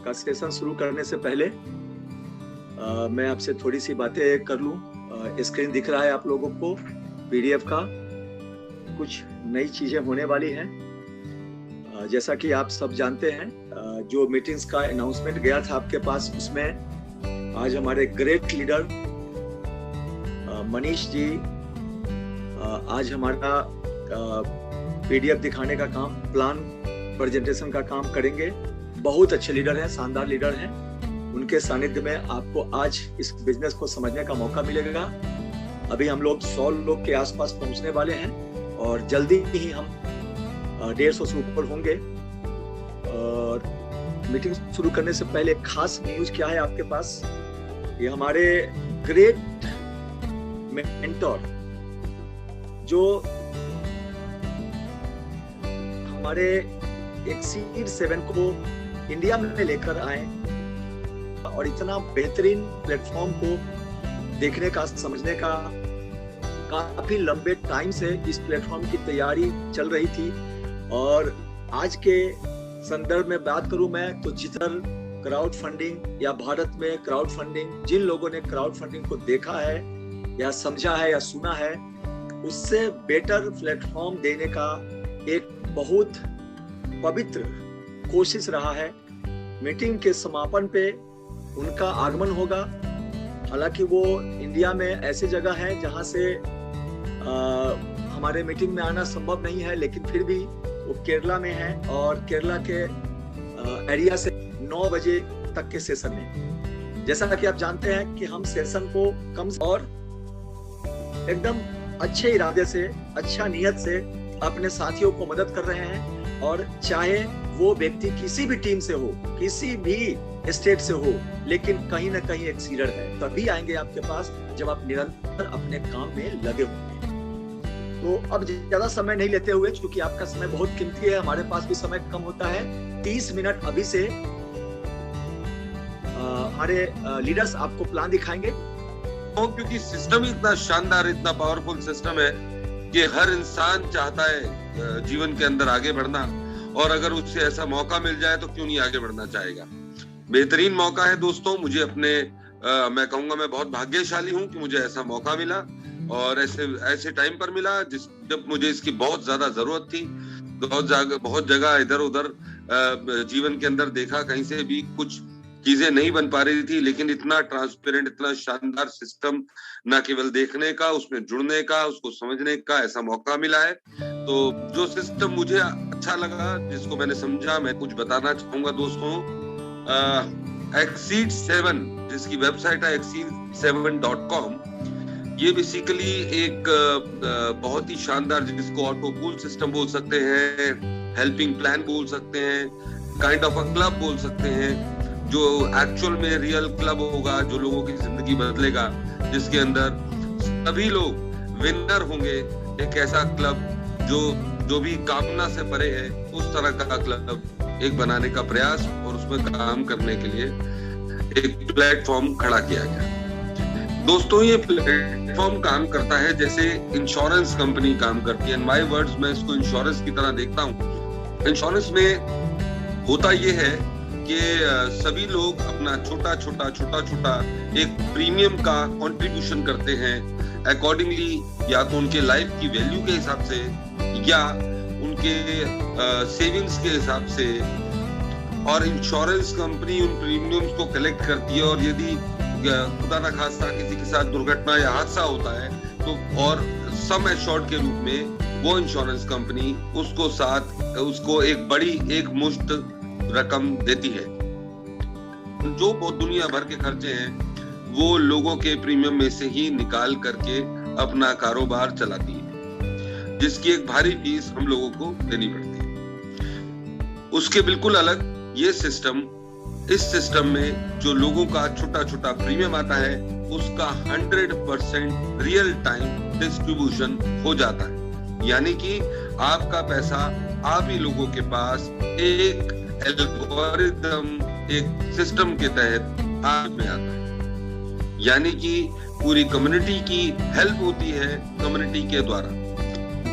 का सेशन शुरू करने से पहले मैं आपसे थोड़ी सी बातें कर लूं। स्क्रीन दिख रहा है आप लोगों को पीडीएफ का। कुछ नई चीजें होने वाली हैं। जैसा कि आप सब जानते हैं, जो मीटिंग्स का अनाउंसमेंट गया था आपके पास, उसमें आज हमारे ग्रेट लीडर मनीष जी आज हमारा पीडीएफ दिखाने का काम, प्लान प्रेजेंटेशन का काम करेंगे। बहुत अच्छे लीडर हैं, शानदार लीडर हैं। उनके सानिध्य में आपको आज इस बिजनेस को समझने का मौका मिलेगा। अभी हम लोग 100 लोग के आसपास पहुंचने वाले हैं और जल्दी ही हम 150 से ऊपर होंगे। और मीटिंग शुरू करने से पहले खास न्यूज क्या है आपके पास? ये हमारे ग्रेट मेंटर जो हमारे एक्सीड 7 को इंडिया में लेकर आए और इतना बेहतरीन प्लेटफॉर्म को देखने का, समझने का काफी लंबे टाइम से इस प्लेटफॉर्म की तैयारी चल रही थी। और आज के संदर्भ में बात करूं मैं तो जिधर क्राउड फंडिंग या भारत में क्राउड फंडिंग, जिन लोगों ने क्राउड फंडिंग को देखा है या समझा है या सुना है, उससे बेटर प्लेटफॉर्म देने का एक बहुत पवित्र कोशिश रहा है। मीटिंग के समापन पे उनका आगमन होगा। हालांकि वो इंडिया में ऐसी जगह है जहां से हमारे मीटिंग में आना संभव नहीं है, लेकिन फिर भी वो केरला में है और केरला के एरिया से 9 बजे तक के सेशन में, जैसा कि आप जानते हैं कि हम सेशन को कम और एकदम अच्छे इरादे से, अच्छा नियत से अपने साथियों को मदद कर रहे हैं। और चाहे वो व्यक्ति किसी भी टीम से हो, किसी भी स्टेट से हो, लेकिन कहीं ना कहीं एक सीडर है, तभी आएंगे आपके पास जब आप निरंतर अपने काम में लगे होंगे। तो अब ज्यादा समय नहीं लेते हुए, क्योंकि आपका समय बहुत कीमती है, हमारे पास भी समय कम होता है, 30 मिनट अभी से हमारे लीडर्स आपको प्लान दिखाएंगे। क्योंकि सिस्टम इतना शानदार, इतना पावरफुल सिस्टम है कि हर इंसान चाहता है जीवन के अंदर आगे बढ़ना, और अगर उससे ऐसा मौका मिल जाए तो क्यों नहीं आगे बढ़ना चाहेगा। बेहतरीन मौका है दोस्तों। मुझे अपने मैं कहूंगा मैं बहुत भाग्यशाली हूं कि मुझे ऐसा मौका मिला और ऐसे टाइम पर मिला जब मुझे इसकी बहुत ज्यादा जरूरत थी। बहुत जगह इधर उधर जीवन के अंदर देखा, कहीं से भी कुछ चीजें नहीं बन पा रही थी, लेकिन इतना ट्रांसपेरेंट, इतना शानदार सिस्टम ना केवल देखने का, उसमें जुड़ने का, उसको समझने का ऐसा मौका मिला है। तो जो सिस्टम मुझे अच्छा लगा, जिसको मैंने समझा, मैं कुछ बताना चाहूंगा दोस्तों। एक्सीड 7 जिसकी वेबसाइट है exceed7.com, ये बेसिकली एक बहुत ही शानदार, जिसको ऑटो पूल सिस्टम बोल सकते हैं, हेल्पिंग प्लान बोल सकते हैं, काइंड ऑफ अ क्लब बोल सकते हैं, जो एक्चुअल में रियल क्लब होगा, जो लोगों की जिंदगी बदलेगा, जिसके अंदर सभी लोग विनर होंगे। एक ऐसा क्लब जो भी कामना से परे है, उस तरह का क्लब एक बनाने का प्रयास और उसमें काम करने के लिए एक प्लेटफॉर्म खड़ा किया गया। दोस्तों, ये प्लेटफॉर्म काम करता है जैसे इंश्योरेंस कंपनी काम करती है। इन माय वर्ड्स, मैं इसको इंश्योरेंस की तरह देखता हूँ। इंश्योरेंस में होता ये है कि सभी लोग अपना छोटा छोटा एक प्रीमियम का कंट्रीब्यूशन करते हैं अकॉर्डिंगली, या तो उनके लाइफ की वैल्यू के हिसाब से या उनके सेविंग्स के हिसाब से। और इंश्योरेंस कंपनी उन प्रीमियम्स को कलेक्ट करती है, और यदि खुदा ना खास्ता किसी के साथ दुर्घटना या हादसा होता है तो और सम एश्योर्ड के रूप में वो इंश्योरेंस कंपनी उसको एक मुश्त रकम देती है। जो बहुत दुनिया भर के खर्चे हैं वो लोगों के प्रीमियम में से ही निकाल करके अपना कारोबार चलाती है, जिसकी एक भारी फीस हम लोगों को देनी पड़ती है। उसके बिल्कुल अलग ये सिस्टम, इस सिस्टम में जो लोगों का छोटा छोटा प्रीमियम आता है, उसका 100% रियल टाइम डिस्ट्रीब्यूशन हो जाता है। यानी कि आपका पैसा आप ही लोगों के पास एक एल्गोरिथम, एक सिस्टम के तहत आप में आता है। यानी कि पूरी कम्युनिटी की हेल्प होती है कम्युनिटी के द्वारा।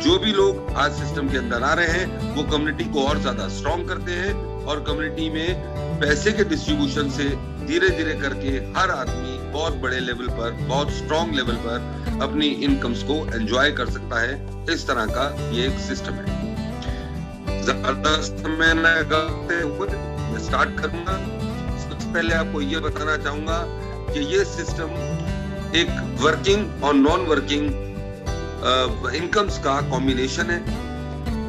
जो भी लोग आज सिस्टम के अंदर आ रहे हैं वो कम्युनिटी को और ज्यादा स्ट्रॉन्ग करते हैं और कम्युनिटी में पैसे के डिस्ट्रीब्यूशन से धीरे धीरे करके हर आदमी बहुत बड़े लेवल पर, बहुत स्ट्रॉन्ग लेवल पर अपनी इनकम्स को एंजॉय कर सकता है। इस तरह का ये एक सिस्टम है। ज्यादा समय न करते हुए मैं स्टार्ट करूंगा। सबसे पहले आपको ये बताना चाहूंगा कि ये सिस्टम एक वर्किंग और नॉन वर्किंग इनकम्स का कॉम्बिनेशन है।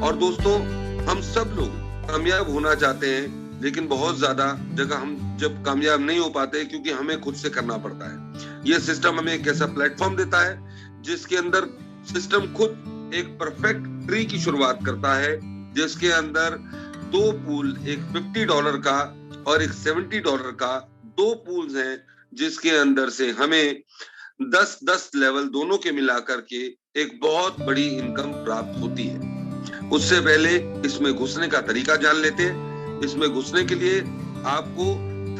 और दोस्तों, हम सब लोग कामयाब होना चाहते हैं, लेकिन बहुत ज्यादा जगह हम जब कामयाब नहीं हो पाते क्योंकि हमें खुद से करना पड़ता है। ये सिस्टम हमें एक ऐसा प्लेटफॉर्म देता है जिसके अंदर सिस्टम खुद एक परफेक्ट ट्री की शुरुआत करता है, जिसके अंदर दो पूल, एक $50 का और एक $70 का, दो पूल्स हैं जिसके अंदर से हमें 10-10 लेवल दोनों के मिलाकर के एक बहुत बड़ी इनकम प्राप्त होती है। उससे पहले इसमें घुसने का तरीका जान लेते हैं। इसमें घुसने के लिए आपको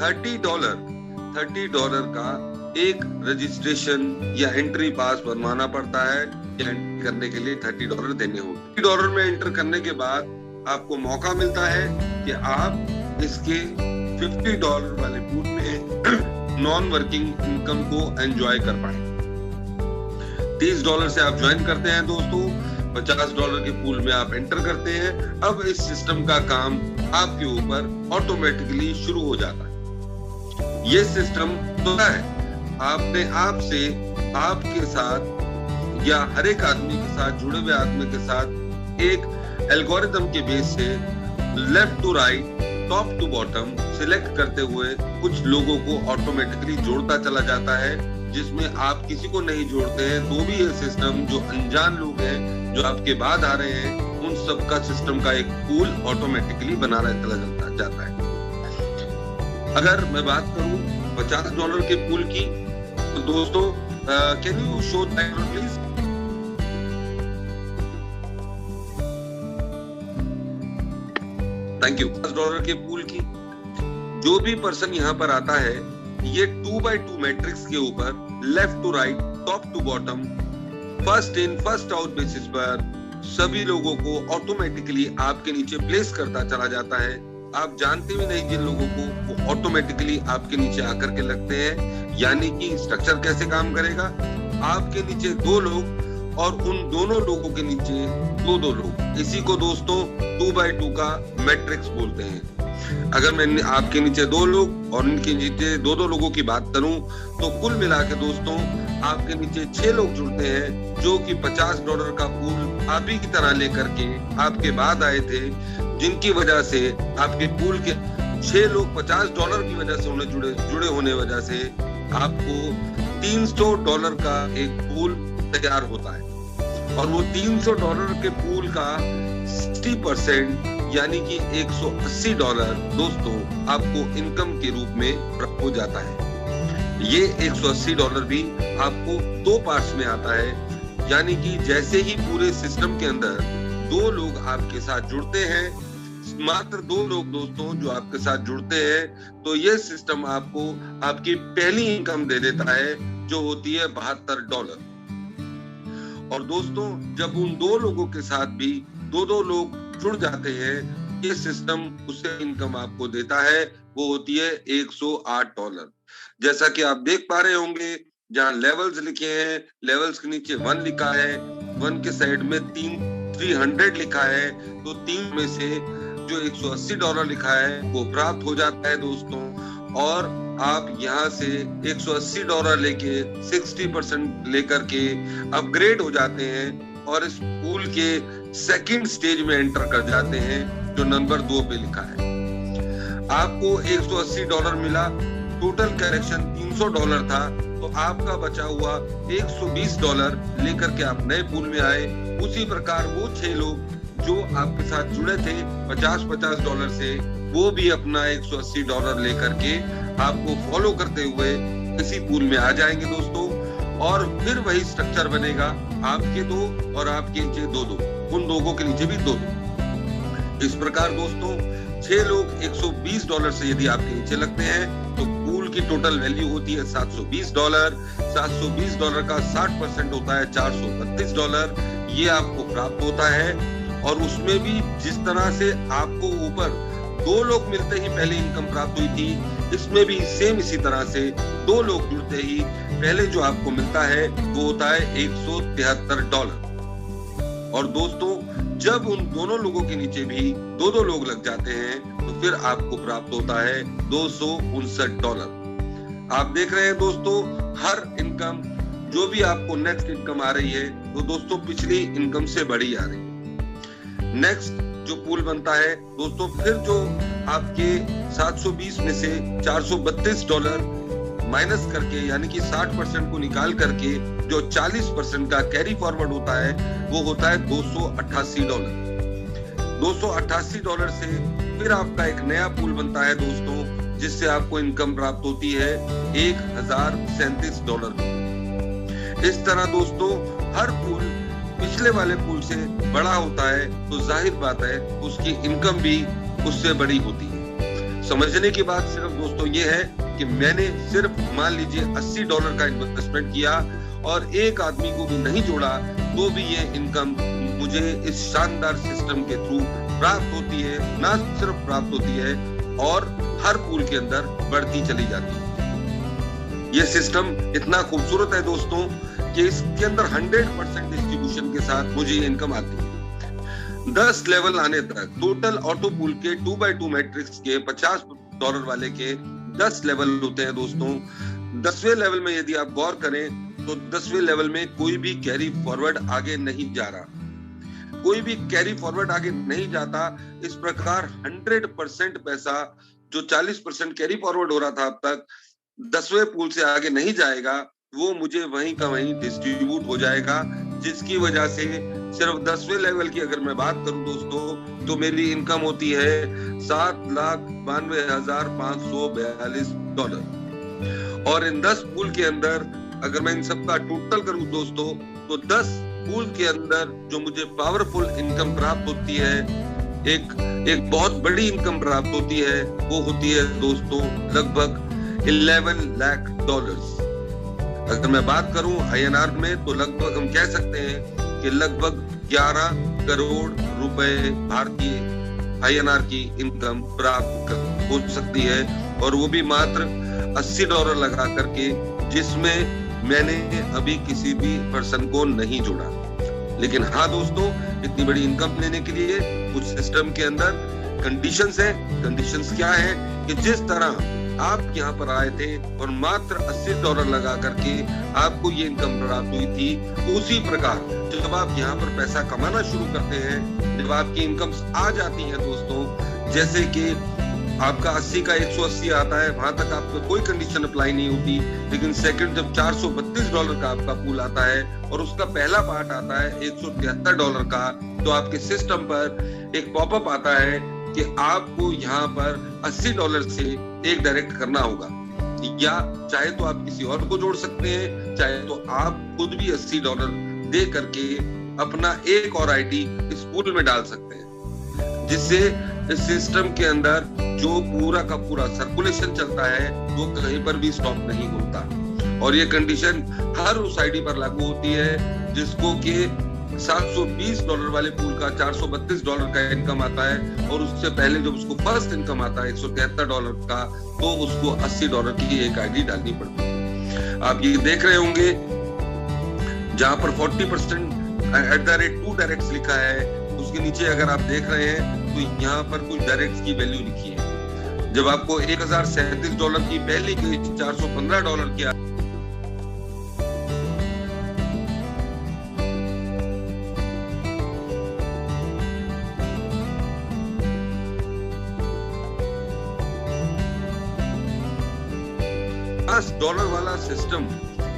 $30 का एक रजिस्ट्रेशन या एंट्री पास बनवाना पड़ता है। या एंट्री करने के लिए $30 देने होंगे। $30 में एंटर करने के बाद आपको मौका मिलता है कि आप इसके $50 वाले पूल में नॉन वर्किंग इनकम को एंजॉय कर पाए। $30 से आप ज्वाइन करते हैं दोस्तों, $50 के पूल में आप एंटर करते हैं। अब इस सिस्टम का काम आपके ऊपर ऑटोमेटिकली शुरू हो जाता है। ये सिस्टम तो है, आपने आप से, आपके साथ या हर एक आदमी के साथ, जुड़े हुए आदमी के साथ एक एल्गोरिथम के बेस से left to right, top to bottom select करते हुए कुछ लोगों को ऑटोमेटिकली जोड़ता चला जाता है, जिसमें आप किसी को नहीं जोड़ते हैं तो भी ये सिस्टम, जो अनजान लोग हैं जो आपके बाद आ रहे हैं, उन सब का सिस्टम का एक पूल ऑटोमेटिकली बना चला जाता है। अगर मैं बात करूं $50 के पूल की, तो दोस्तों can you show that please. Thank you. $50 के पूल की जो भी पर्सन यहाँ पर आता है, ये 2x2 मैट्रिक्स के ऊपर left to right, top to bottom, first in first out basis पर सभी लोगों को ऑटोमेटिकली आपके नीचे प्लेस करता चला जाता है। आप जानते भी नहीं जिन लोगों को, वो ऑटोमेटिकली आपके नीचे आकर के लगते हैं। यानी कि स्ट्रक्चर कैसे काम करेगा, आपके नीचे 2 लोग और उन दोनों लोगों के नीचे 2-2 लोग। इसी को दोस्तों 2x2 का मैट्रिक्स बोलते हैं। अगर मैं आपके नीचे 2 लोग और इनके नीचे 2-2 लोगों की बात करूं, तो कुल मिला के दोस्तों आपके नीचे 6 लोग जुड़ते हैं, जो कि $50 का पूल आप ही की तरह लेकर के आपके बाद आए थे, जिनकी वजह से आपके पूल के 6 लोग $50 की वजह से उन्हें जुड़े होने वजह से आपको $300 का एक पूल तैयार होता है। और वो $300 के पूल का 60% यानी कि $180 दोस्तों आपको इनकम के रूप में प्राप्त हो जाता है। ये $180 भी आपको 2 पार्ट्स में आता है। यानी कि जैसे ही पूरे सिस्टम के अंदर 2 लोग आपके साथ जुड़ते हैं, मात्र 2 लोग दोस्तों जो आपके साथ जुड़ते हैं, तो ये सिस्टम आपको आपकी पहली इनकम दे देता है, जो होती है $72। और दोस्तों जब उन 2 लोगों के साथ भी 2-2 लोग जुड़ जाते हैं, ये सिस्टम उससे इनकम आपको देता है, वो होती है $108। जैसा कि आप देख पा रहे होंगे, जहां लेवल्स लिखे हैं, लेवल्स के नीचे 1 लिखा है, 1 के साइड में 300 लिखा है, तो 3 में से जो $180 लिखा है वो प्राप्त हो जाता है दोस्तों। और आप यहाँ से $180 लेके 60% लेकर के अपग्रेड हो जाते हैं और इस पूल के सेकंड स्टेज में एंटर कर जाते हैं, जो नंबर 2 पे लिखा है। आपको $180 मिला, टोटल करेक्शन $300 था, तो आपका बचा हुआ $120 लेकर के आप नए पूल में आए। उसी प्रकार वो 6 लोग जो आपके साथ जुड़े थे $50 से, वो भी अपना $180 लेकर के आपको फॉलो करते हुए इसी पूल में आ जाएंगे दोस्तों। और फिर वही स्ट्रक्चर बनेगा, आपके 2 और आपके नीचे 2-2, उन लोगों के नीचे भी 2-2। इस प्रकार दोस्तों 6 लोग $120 से यदि आपके नीचे लगते हैं, तो पूल जिनकी टोटल वैल्यू होती है $720। $720 का 60% होता है $432। ये आपको प्राप्त होता है। और उसमें भी जिस तरह से आपको ऊपर 2 लोग मिलते ही पहले इनकम प्राप्त हुई थी, इसमें भी सेम इसी तरह से 2 लोग जुड़ते ही पहले जो आपको मिलता है वो होता है $173। और दोस्तों, जब उन दोनों लोगों के नीचे भी 2-2 लोग लग जाते हैं तो फिर आपको प्राप्त होता है $259। आप देख रहे हैं दोस्तों, हर इनकम जो भी आपको नेक्स्ट इनकम आ रही है तो दोस्तों पिछली इनकम से बड़ी आ रही है। नेक्स्ट जो पूल बनता है दोस्तों, फिर जो आपके 720 में से $432 माइनस करके, यानी कि 60% को निकाल करके जो 40% का कैरी फॉरवर्ड होता है वो होता है $288। $288 से फिर आपका एक नया पूल बनता है दोस्तों, जिससे आपको इनकम प्राप्त होती है $1037। इस तरह दोस्तों हर पूल पिछले वाले पूल से बड़ा होता है तो जाहिर बात है उसकी इनकम भी उससे बड़ी होती है। समझने की बात सिर्फ दोस्तों ये है कि मैंने सिर्फ मान लीजिए $80 का इन्वेस्टमेंट किया और एक आदमी को भी नहीं जोड़ा तो भी ये इनकम मुझे इस शानदार सिस्टम के थ्रू प्राप्त होती है। ना सिर्फ प्राप्त होती है और हर पूल के अंदर बढ़ती चली जाती है। ये सिस्टम इतना खूबसूरत है दोस्तों कि इसके अंदर 100% डिस्ट्रीब्यूशन के साथ मुझे इनकम आती है। 10 लेवल आने तक टोटल ऑटो पूल के 2x2 मैट्रिक्स के $50 वाले के 10 लेवल होते हैं दोस्तों। 10वें लेवल में यदि आप गौर करें तो 10वें लेवल में कोई भी कैरी फॉरवर्ड आगे नहीं जा रहा, कोई भी कैरी फॉरवर्ड आगे नहीं जाता। इस प्रकार 100% पैसा जो 40% कैरी फॉरवर्ड हो रहा था अब तक 10वें पूल से आगे नहीं जाएगा, वो मुझे वहीं का वहीं डिस्ट्रीब्यूट हो जाएगा, जिसकी वजह से सिर्फ 10वें लेवल की अगर मैं बात करूं दोस्तों तो मेरी इनकम होती है $7,92,542। और इन 10 पूल के अंदर अगर मैं इन सबका टोटल करूं दोस्तों तो 10 पूल के अंदर जो मुझे पावरफुल इनकम प्राप्त होती है, एक बहुत बड़ी इनकम प्राप्त होती है, वो होती है दोस्तों लगभग $11 लाख। अगर मैं बात करूं INR में तो लगभग हम कह सकते हैं कि लगभग 11 करोड़ रुपए भारतीय INR की इनकम प्राप्त हो सकती है, और वो भी मात्र $80 लगा करके, जिसमें मैंने अभी किसी भी पर्सन को नहीं जोड़ा। लेकिन हाँ दोस्तों, इतनी बड़ी इनकम लेने के लिए कुछ सिस्टम के अंदर कंडीशंस हैं। कंडीशंस क्या है कि जिस तरह आप यहाँ पर आए थे और मात्र $80 लगा करके आपको ये इनकम प्राप्त हुई थी, उसी प्रकार जब आप यहाँ पर पैसा कमाना शुरू करते हैं, जब आपकी इनकम्स आ जाती हैं दोस्तों, जैसे कि आपका 80 का 180 आता है, वहां तक आपको कोई कंडीशन अप्लाई नहीं होती। लेकिन सेकंड जब $432 का आपका पूल आता है और उसका पहला पार्ट आता है $173 का, तो आपके सिस्टम पर एक पॉपअप आता है कि आपको यहाँ पर $80 से एक डायरेक्ट करना होगा, या चाहे तो आप किसी और को जोड़ सकते हैं, चाहे तो आप खुद भी $80 दे करके अपना एक और आईडी इस पूल में डाल सकते हैं, जिससे इस सिस्टम के अंदर जो पूरा का पूरा सर्कुलेशन चलता है वो कहीं पर भी स्टॉप नहीं होता। और ये कंडीशन हर उस आईडी पर लागू होती है जिसको कि $720 वाले पूल का $432 का इनकम आता है, और उससे पहले जब उसको फर्स्ट इनकम आता है $173 का, तो उसको $80 की एक आईडी डालनी पड़ती है। आप ये देख रहे होंगे जहां पर 40% @2 डायरेक्ट्स लिखा है, उसके नीचे अगर आप देख रहे हैं तो यहाँ पर कुछ डायरेक्ट्स की वैल्यू लिखी है। जब आपको $1037 की पहली गई $415 की $10 वाला सिस्टम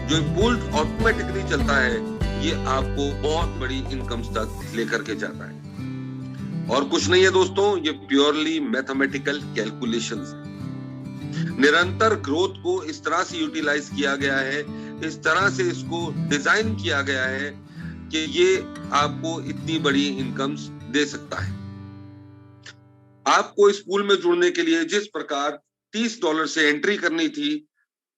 जो पूल ऑटोमेटिकली चलता है, ये आपको बहुत बड़ी इनकम्स तक लेकर के जाता है। और कुछ नहीं है दोस्तों, ये प्योरली मैथमेटिकल कैलकुलेशंस है। निरंतर ग्रोथ को इस तरह से यूटिलाइज किया गया है, इस तरह से इसको डिजाइन किया गया है कि ये आपको इतनी बड़ी इनकम्स दे सकता है। आपको इस पूल में जुड़ने के लिए जिस प्रकार $30 से एंट्री करनी थी,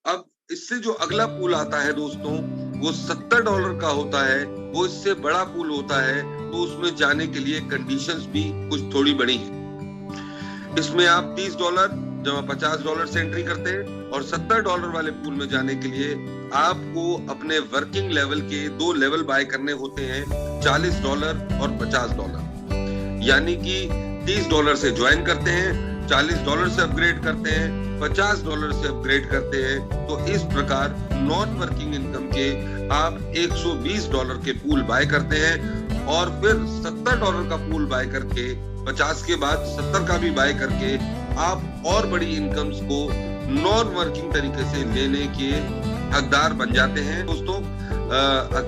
अब इससे जो अगला पूल आता है दोस्तों, वो $70 का होता है, वो इससे बड़ा पूल होता है, तो उसमें जाने के लिए कंडीशंस भी कुछ थोड़ी बड़ी हैं। इसमें आप $30 जमा $50 से एंट्री करते हैं, और $70 वाले पूल में जाने के लिए आपको अपने वर्किंग लेवल के 2 लेवल बाय करने होते हैं, $40 और $50। यानी कि $30 से ज्वाइन करते हैं, $40 से अपग्रेड करते हैं, $50 से अपग्रेड करते हैं। तो इस प्रकार नॉन वर्किंग इनकम के आप $120 के पूल बाय करते हैं, और फिर $70 का पूल बाय करके 50 के बाद 70 का भी बाय करके आप और बड़ी इनकम्स को नॉन वर्किंग तरीके से लेने के हकदार बन जाते हैं। दोस्तों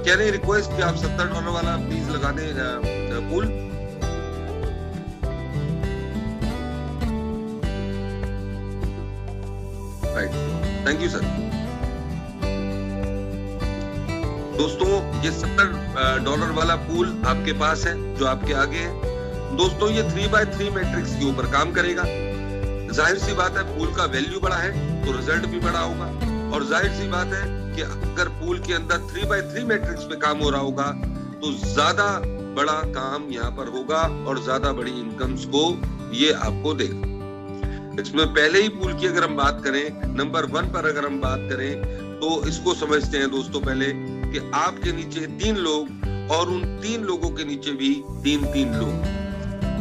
कैन आई रिक्वेस्ट कि आप $70 वाला प्लीज लगा दें pool. Right, thank you sir. दोस्तों ये $70 वाला पूल आपके पास है, जो आपके आगे है। दोस्तों ये 3x3 मैट्रिक्स के ऊपर काम करेगा। जाहिर सी बात है, पूल का वैल्यू बड़ा है तो रिजल्ट भी बड़ा होगा, और जाहिर सी बात है कि अगर पूल के अंदर 3x3 मैट्रिक्स पे काम हो रहा होगा तो ज्यादा बड़ा काम यहाँ पर होगा और ज्यादा बड़ी इनकम्स को ये आपको देगा। इसमें पहले ही पूल की अगर हम बात करें, नंबर 1 पर अगर हम बात करें, तो इसको समझते हैं दोस्तों पहले कि आपके नीचे 3 लोग और उन 3 लोगों के नीचे भी 3 लोग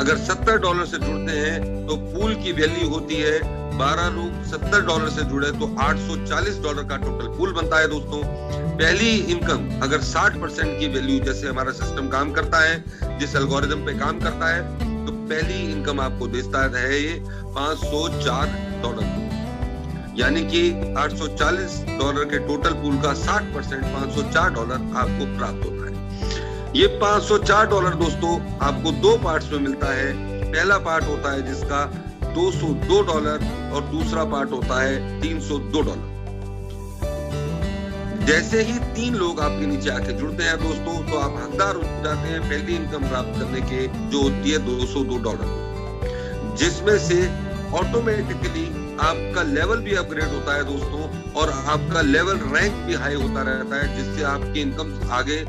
अगर $70 से जुड़ते हैं तो पूल की वैल्यू होती है 12 लोग $70 से जुड़े तो $840 का टोटल पूल बनता है। दोस्तों पहली इनकम अगर 60% की वैल्यू, जैसे हमारा सिस्टम काम करता है, जिस एल्गोरिथम पे काम करता है, तो पहली इनकम आपको देता है ये $504, यानी कि $840 के टोटल पूल का 60% $504 आपको प्राप्त होता है। ये $504 दोस्तों आपको 2 पार्ट्स में मिलता है। पहला पार्ट होता है जिसका $202 और दूसरा पार्ट होता है $302। जैसे ही 3 लोग आपके नीचे आके जुड़ते हैं दोस्तों, तो आप हकदार हो जाते हैं पहली इनकम प्राप्त करने के, जो होती है $202, जिसमें से ऑटोमेटिकली आपका लेवल भी अपग्रेड होता है दोस्तों, और आपका लेवल रैंक भी हाई होता रहता है, जिससे आपकी इनकम आगे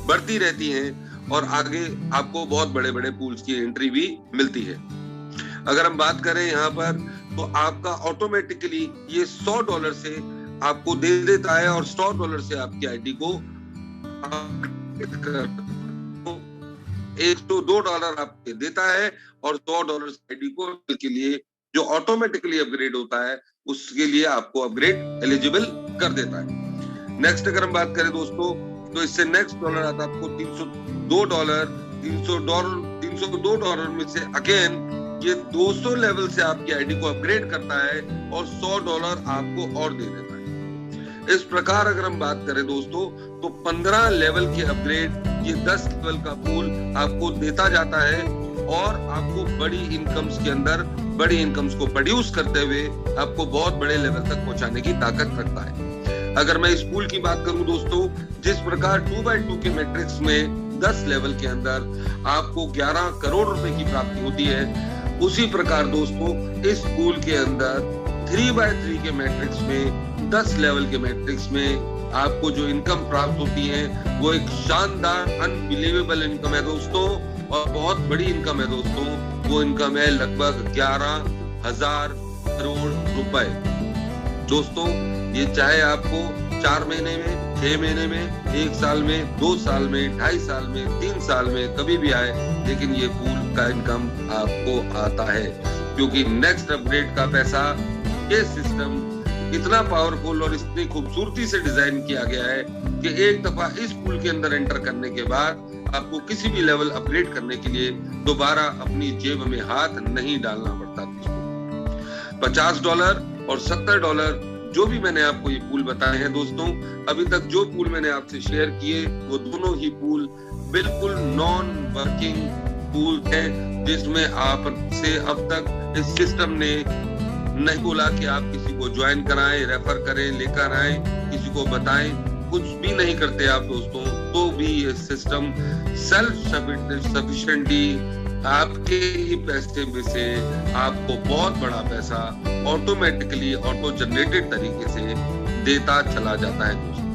बढ़ती रहती हैं और आगे आपको बहुत बड़े बड़े पूल्स की एंट्री भी मिलती है। अगर हम बात करें यहाँ पर, तो आपका ऑटोमेटिकली ये $100 से आपको दे देता है, और $100 से आपकी आईडी को $102 आपको देता है, और $100 आईडी को के लिए जो ऑटोमेटिकली अपग्रेड होता है, उसके लिए आपको अपग्रेड एलिजिबल कर देता है। नेक्स्ट अगर हम बात करें दोस्तों, तो इससे नेक्स्ट डॉलर आता है आपको $302 में से अगेन ये 200 लेवल से आपकी आईडी को अपग्रेड करता है, और $100 आपको और दे देता है। इस प्रकार अगर हम बात करें दोस्तों, तो 15 लेवल के अपग्रेड ये 10 लेवल का पूल आपको देता जाता है, और आपको बड़ी इनकम्स के अंदर बड़ी इनकम्स को प्रोड्यूस करते हुए आपको बहुत बड़े लेवल तक पहुंचाने की ताकत रखता है। अगर मैं इस पूल की बात करूं दोस्तों, जिस प्रकार 2x2 के मैट्रिक्स में 10 लेवल के अंदर आपको 11 करोड़ रुपए की प्राप्ति होती है, उसी प्रकार दोस्तों इस पूल के अंदर 3x3 के मैट्रिक्स में 10 लेवल के मैट्रिक्स में आपको जो इनकम प्राप्त होती है, वो एक शानदार अनबिलीवेबल इनकम है दोस्तों, और बहुत बड़ी इनकम है दोस्तों। वो इनकम है लगभग 11,000 करोड़ रुपए। दोस्तों ये चाहे आपको 4 महीने में, 6 महीने में, 1 साल में, 2 साल में, 2.5 साल में, 3 साल में कभी भी आए, लेकिन ये पूल का इनकम आपको आता है, क्योंकि नेक्स्ट अपग्रेड का पैसा, ये सिस्टम इतना पावरफुल और इतनी खूबसूरती से डिजाइन किया गया है कि एक दफा इस पूल के अंदर एंटर करने के बाद आपको किसी भी लेवल अपग्रेड करने के लिए दोबारा अपनी जेब में हाथ नहीं डालना पड़ता। $50 और $70 जो भी मैंने आपको ये पूल बताए हैं दोस्तों, अभी तक जो पूल मैंने आपसे शेयर किए, वो दोनों ही पूल बिल्कुल नॉन वर्किंग पूल है, जिसमें आपसे अब तक इस सिस्टम ने नहीं बोला कि आप किसी को ज्वाइन कराएं, रेफर करें, लेकर आए, किसी को बताएं, कुछ भी नहीं करते आप दोस्तों, तो भी ये सिस्टम सेल्फ सफिशिएंटली आपके ही पैसे में से आपको बहुत बड़ा पैसा ऑटोमेटिकली ऑटो जनरेटेड तरीके से देता चला जाता है दोस्तों।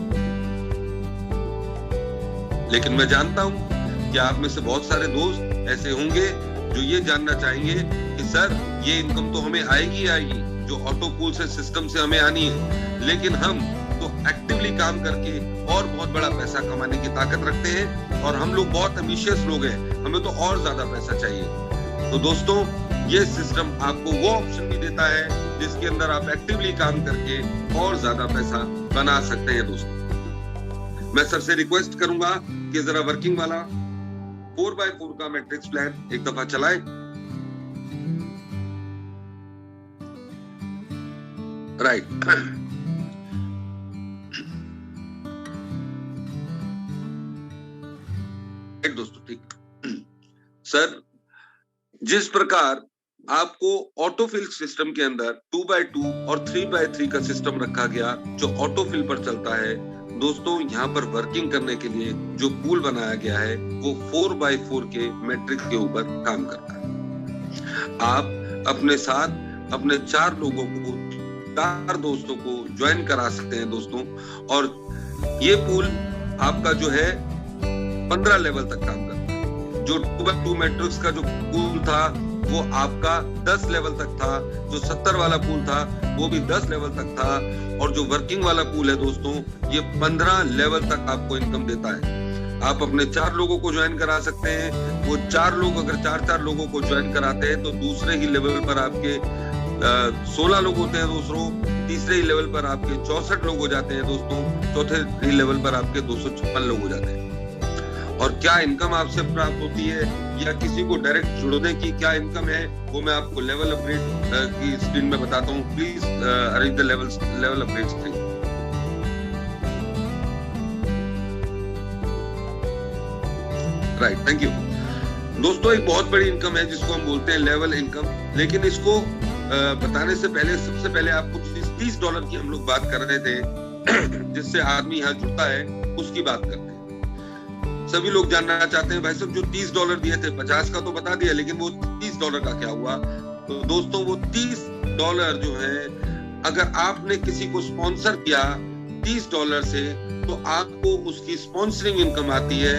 लेकिन मैं जानता हूं कि आप में से बहुत सारे दोस्त ऐसे होंगे जो ये जानना चाहेंगे कि सर ये इनकम तो हमें आएगी ही आएगी जो ऑटो पूल से सिस्टम से हमें आनी है, लेकिन हम तो एक्टिवली काम करके और बहुत बड़ा पैसा कमाने की ताकत रखते हैं और हम लोग बहुत एम्बिशियस लोग हैं, हमें तो और ज्यादा पैसा चाहिए। तो दोस्तों ये सिस्टम आपको वो ऑप्शन भी देता है जिसके अंदर आप एक्टिवली काम करके और ज्यादा पैसा बना सकते हैं दोस्तों। मैं सर से रिक्वेस्ट करूंगा कि जरा वर्किंग वाला 4x4 का मैट्रिक्स प्लान एक दफा चलाएं। राइट दोस्तों, ठीक। सर जिस प्रकार आपको ऑटोफिल सिस्टम के अंदर 2x2 और 3x3 का सिस्टम रखा गया जो ऑटोफिल पर चलता है, दोस्तों यहाँ पर वर्किंग करने के लिए जो पूल बनाया गया है वो 4x4 के मैट्रिक्स के ऊपर काम करता है। आप अपने साथ अपने 4 लोगों को, 4 दोस्तों को ज्वाइन करा सकते हैं दोस्तों, और ये पूल आपका जो है 15 लेवल तक काम करता है। जो 2x2 मैट्रिक्स का जो पूल था वो आपका 10 लेवल तक था, जो 70 वाला पूल था वो भी 10 लेवल तक था, और जो वर्किंग वाला पूल है दोस्तों ये 15 लेवल तक आपको इनकम देता है। आप अपने 4 लोगों को ज्वाइन करा सकते हैं। वो 4 लोग अगर 4 लोगों को ज्वाइन कराते हैं तो दूसरे ही लेवल पर आपके 16 लोग होते हैं दोस्तों, तीसरे ही लेवल पर आपके 64 लोग हो जाते हैं दोस्तों, चौथे ही लेवल पर आपके 256 लोग हो जाते हैं। और क्या इनकम आपसे प्राप्त होती है या किसी को डायरेक्ट जुड़ने की क्या इनकम है वो मैं आपको लेवल अपग्रेड की स्क्रीन में बताता हूँ। Please arrange the level upgrade screen. Right, thank you दोस्तों। एक बहुत बड़ी इनकम है जिसको हम बोलते हैं लेवल इनकम, लेकिन इसको बताने से पहले सबसे पहले आपको $30 की हम लोग बात कर रहे थे जिससे आदमी यहाँ जुड़ता है उसकी बात करते हैं। सभी लोग जानना चाहते हैं भाई साहब जो $30 दिए थे, 50 का तो बता दिया, लेकिन वो $30 का क्या हुआ? तो दोस्तों वो $30 जो है अगर आपने किसी को स्पॉन्सर किया $30 से तो आपको उसकी स्पॉन्सरिंग इनकम आती है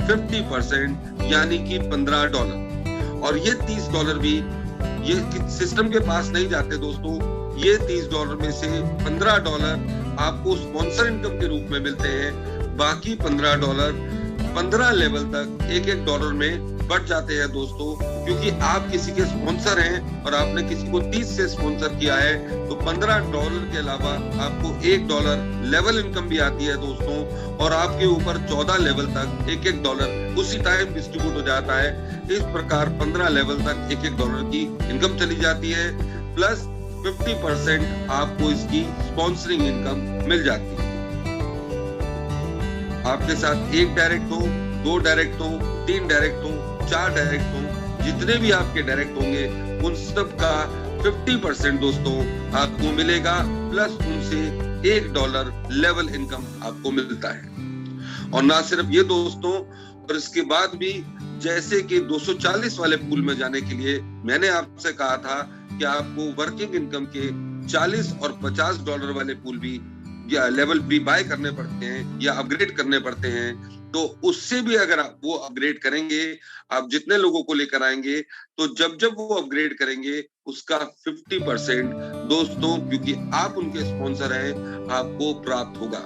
50%, यानी कि $15। और ये $30 भी ये सिस्टम के पास नहीं जाते दोस्तों। ये $30 में से $15 आपको स्पॉन्सर इनकम के रूप में मिलते हैं। बाकी $15 15 लेवल तक $1 में बढ़ जाते हैं दोस्तों, क्योंकि आप किसी के स्पॉन्सर हैं और आपने किसी को 30 से स्पॉन्सर किया है तो $15 के अलावा आपको $1 लेवल इनकम भी आती है दोस्तों, और आपके ऊपर 14 लेवल तक $1 उसी टाइम डिस्ट्रीब्यूट हो जाता है। इस प्रकार 15 लेवल तक $1 की इनकम चली जाती है, प्लस 50% आपको इसकी स्पॉन्सरिंग इनकम मिल जाती है। आपके साथ 1 डायरेक्ट हो, 2 डायरेक्ट हो, 3 डायरेक्ट हो, 4 डायरेक्ट हो, जितने भी आपके डायरेक्ट होंगे उन सब का 50% दोस्तों आपको मिलेगा, प्लस उनसे $1 लेवल इनकम आपको मिलता है। और ना सिर्फ ये दोस्तों, और इसके बाद भी जैसे कि 240 वाले पूल में जाने के लिए मैंने आपसे कहा था कि आपको वर्किंग इनकम के 40 और $50 वाले पूल भी या लेवल भी बाय करने पड़ते हैं या अपग्रेड करने पड़ते हैं। तो उससे भी अगर आप वो अपग्रेड करेंगे, आप जितने लोगों को लेकर आएंगे तो जब वो अपग्रेड करेंगे उसका 50% दोस्तों, क्योंकि आप उनके स्पॉन्सर हैं, आपको प्राप्त होगा।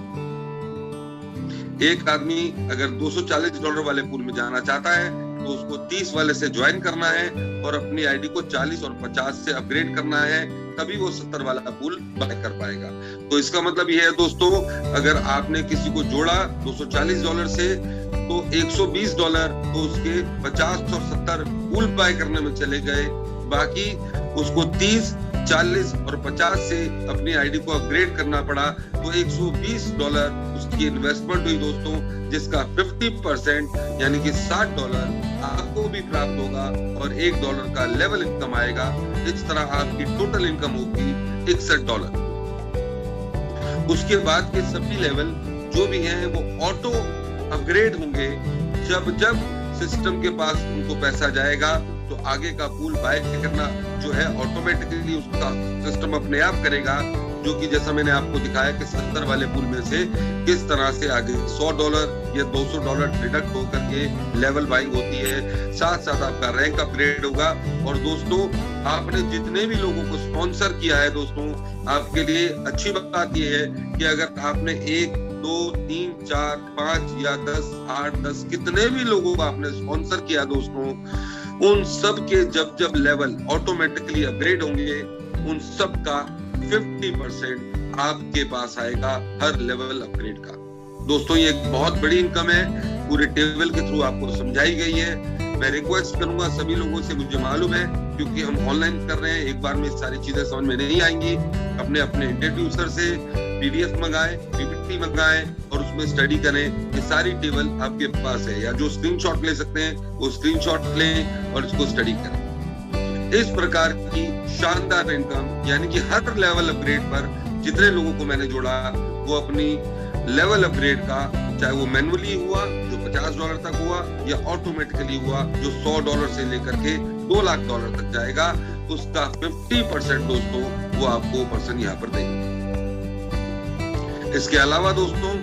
एक आदमी अगर $240 वाले पूल में जाना चाहता है तो उसको 30 वाले से ज्वाइन करना है और अपनी आईडी को 40 और 50 से अपग्रेड करना है, तभी वो 70 वाला पूल बाय कर पाएगा। तो इसका मतलब ये है दोस्तों, अगर आपने किसी को जोड़ा $240 से तो $120 तो उसके 50 और 70 पूल बाय करने में चले गए, बाकी उसको 30, 40 और 50 से अपनी आईडी को अपग्रेड करना पड़ा, तो $120 उसकी इन्वेस्टमेंट हुई दोस्तों, जिसका 50% यानी कि $60 आपको भी प्राप्त होगा और $1 का लेवल इनकम आएगा। इस तरह आपकी टोटल इनकम होगी $61। उसके बाद के सभी लेवल जो भी हैं वो ऑटो अपग्रेड होंगे जब सिस्टम के पास उनको पैसा जाएगा तो आगे का पूल बाय करना जो है ऑटोमेटिकली उसका सिस्टम अपने आप करेगा, जो कि जैसा मैंने आपको दिखाया कि 70 वाले पूल में से किस तरह से आगे $100 या $200 डिडक्ट होकर के लेवल बाइंग होती है, साथ साथ आपका रैंक अपग्रेड होगा। और दोस्तों आपने जितने भी लोगों को स्पॉन्सर किया है दोस्तों, आपके लिए अच्छी बात यह है कि अगर आपने 1, 2, 3, 4, 5 या 10, 8, 10 कितने भी लोगों को आपने स्पॉन्सर किया दोस्तों, उन सब के जब जब लेवल ऑटोमेटिकली अपग्रेड होंगे, उन सब का 50% आपके पास आएगा हर लेवल अपग्रेड का। दोस्तों ये एक बहुत बड़ी इनकम है, पूरे टेबल के थ्रू आपको समझाई गई है। मैं रिक्वेस्ट करूंगा सभी लोगों से, मुझे मालूम है क्योंकि हम ऑनलाइन कर रहे हैं, एक बार में सारी चीजें समझ में नहीं आएंगी, अपने अपने इंट्रोड्यूसर से पीडीएफ मंगाएं, पीपीटी मंगाएं और उसमें स्टडी करें। ये सारी टेबल आपके पास है, या जो स्क्रीनशॉट ले सकते हैं वो स्क्रीनशॉट लें और इसको स्टडी करें। इस प्रकार की शानदार इनकम, यानी कि हर लेवल अपग्रेड पर जितने लोगों को मैंने जोड़ा वो अपनी लेवल अपग्रेड का, चाहे वो मैनुअली हुआ जो $50 तक हुआ या ऑटोमेटिकली हुआ जो $100 से लेकर के $2 लाख तक जाएगा, उसका 50% दोस्तों वो आपको पर्सन यहाँ पर देगा। इसके अलावा दोस्तों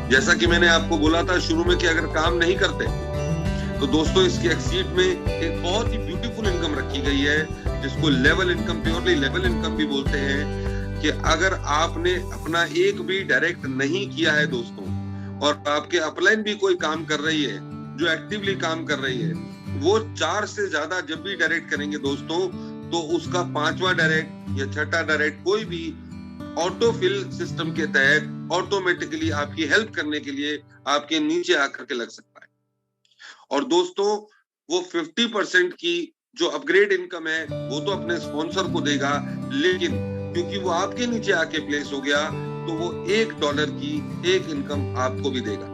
जैसा कि मैंने आपको बोला था शुरू में कि अगर काम नहीं करते तो दोस्तों इसके एक्सीड में एक बहुत ही ब्यूटीफुल इनकम रखी गई है, जिसको level income, purely level income भी बोलते हैं। कि अगर आपने अपना एक भी डायरेक्ट नहीं किया है दोस्तों, और आपके अपलाइन भी कोई काम कर रही है जो एक्टिवली काम कर रही है, वो 4 से ज्यादा जब भी डायरेक्ट करेंगे दोस्तों, तो उसका 5वां डायरेक्ट या 6ठा डायरेक्ट कोई भी ऑटो फिल सिस्टम के तहत ऑटोमेटिकली आपकी हेल्प करने के लिए आपके नीचे आकर के लग सकता है। और दोस्तों वो 50% की जो अपग्रेड इनकम है वो तो अपने स्पॉन्सर को देगा, लेकिन क्योंकि वो आपके नीचे आके प्लेस हो गया तो वो $1 की एक इनकम आपको भी देगा।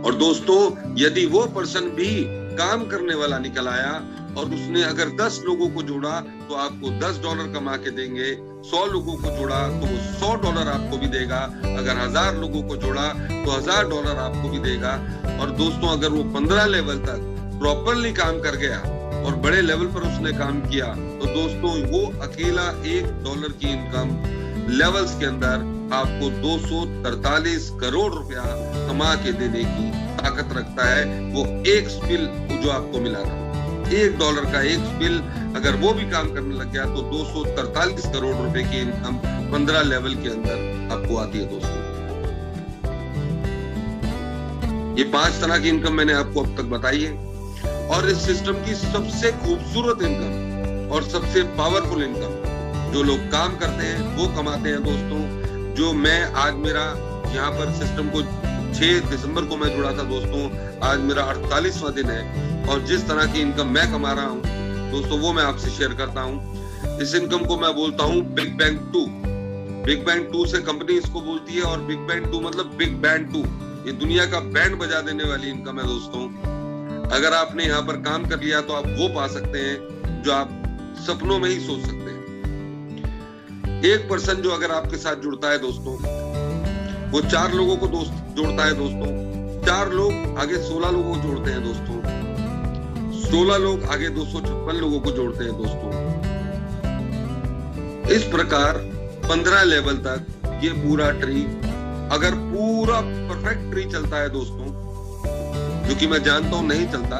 और दोस्तों यदि वो पर्सन भी काम करने वाला निकल आया और उसने अगर 10 लोगों को जोड़ा तो आपको $10 कमा के देंगे, 100 लोगों को जोड़ा तो वो $100 आपको भी देगा, अगर 1000 लोगों को जोड़ा तो $1000 आपको भी देगा। और दोस्तों अगर वो 15 लेवल तक प्रॉपरली काम कर गया और बड़े लेवल पर उसने काम किया तो दोस्तों वो अकेला $1 की इनकम लेवल्स के अंदर आपको 243 करोड़ रुपया कमा के देने की ताकत रखता है। वो एक स्पिल जो आपको मिला था, $1 का एक स्पिल, अगर वो भी काम करने लग गया तो 243 करोड़ रुपए की इनकम 15 लेवल के अंदर आपको आती है दोस्तों। ये 5 तरह की इनकम मैंने आपको अब तक बताई है, और इस सिस्टम की सबसे खूबसूरत इनकम और सबसे पावरफुल इनकम जो लोग काम करते हैं वो कमाते हैं दोस्तों। जो मैं आज मेरा यहाँ पर सिस्टम को 6 दिसंबर को मैं जुड़ा था दोस्तों, आज मेरा 48वां दिन है, और जिस तरह की इनकम मैं कमा रहा हूँ दोस्तों वो मैं आपसे शेयर करता हूँ। इस इनकम को मैं बोलता हूँ बिग बैंग 2। बिग बैंग 2 से कंपनी इसको बोलती है, और बिग बैंग 2 मतलब बिग बैंड 2, ये दुनिया का बैंड बजा देने वाली इनकम है दोस्तों। अगर आपने यहाँ पर काम कर लिया तो आप वो पा सकते हैं जो आप सपनों में ही सोच सकते हैं। एक पर्सन जो अगर आपके साथ जुड़ता है दोस्तों, वो 4 लोगों को जोड़ता है दोस्तों, 4 लोग आगे 16 लोगों को जोड़ते हैं दोस्तों, 16 लोग आगे 256 लोगों को जोड़ते हैं दोस्तों। इस प्रकार 15 लेवल तक ये पूरा ट्री, अगर पूरा परफेक्ट ट्री चलता है दोस्तों, जो कि मैं जानता हूं नहीं चलता,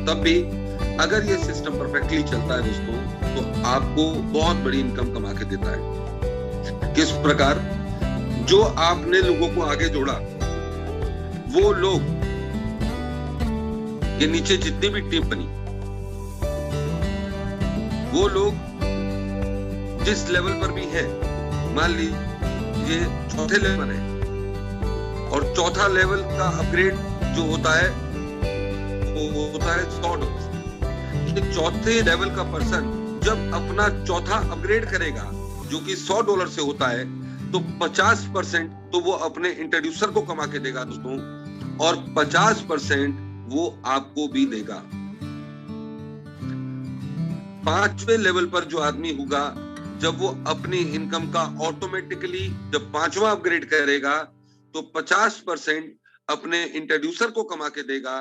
तब भी अगर ये सिस्टम परफेक्टली चलता है दोस्तों तो आपको बहुत बड़ी इनकम कमा के देता है। किस प्रकार? जो आपने लोगों को आगे जोड़ा, वो लोग के नीचे जितनी भी टीम बनी, वो लोग जिस लेवल पर भी है, मान लीजिए 4थे लेवल पर है, और 4था लेवल का अपग्रेड जो होता है वो होता है $100। 4थे लेवल का पर्सन जब अपना 4था अपग्रेड करेगा जो कि $100 से होता है, तो 50% तो वो अपने इंट्रोड्यूसर को कमा के देगा दोस्तों, और 50% वो आपको भी देगा। 5वें लेवल पर जो आदमी होगा, जब वो अपनी इनकम का ऑटोमेटिकली जब 5वां अपग्रेड करेगा तो 50% अपने इंट्रोड्यूसर को कमा के देगा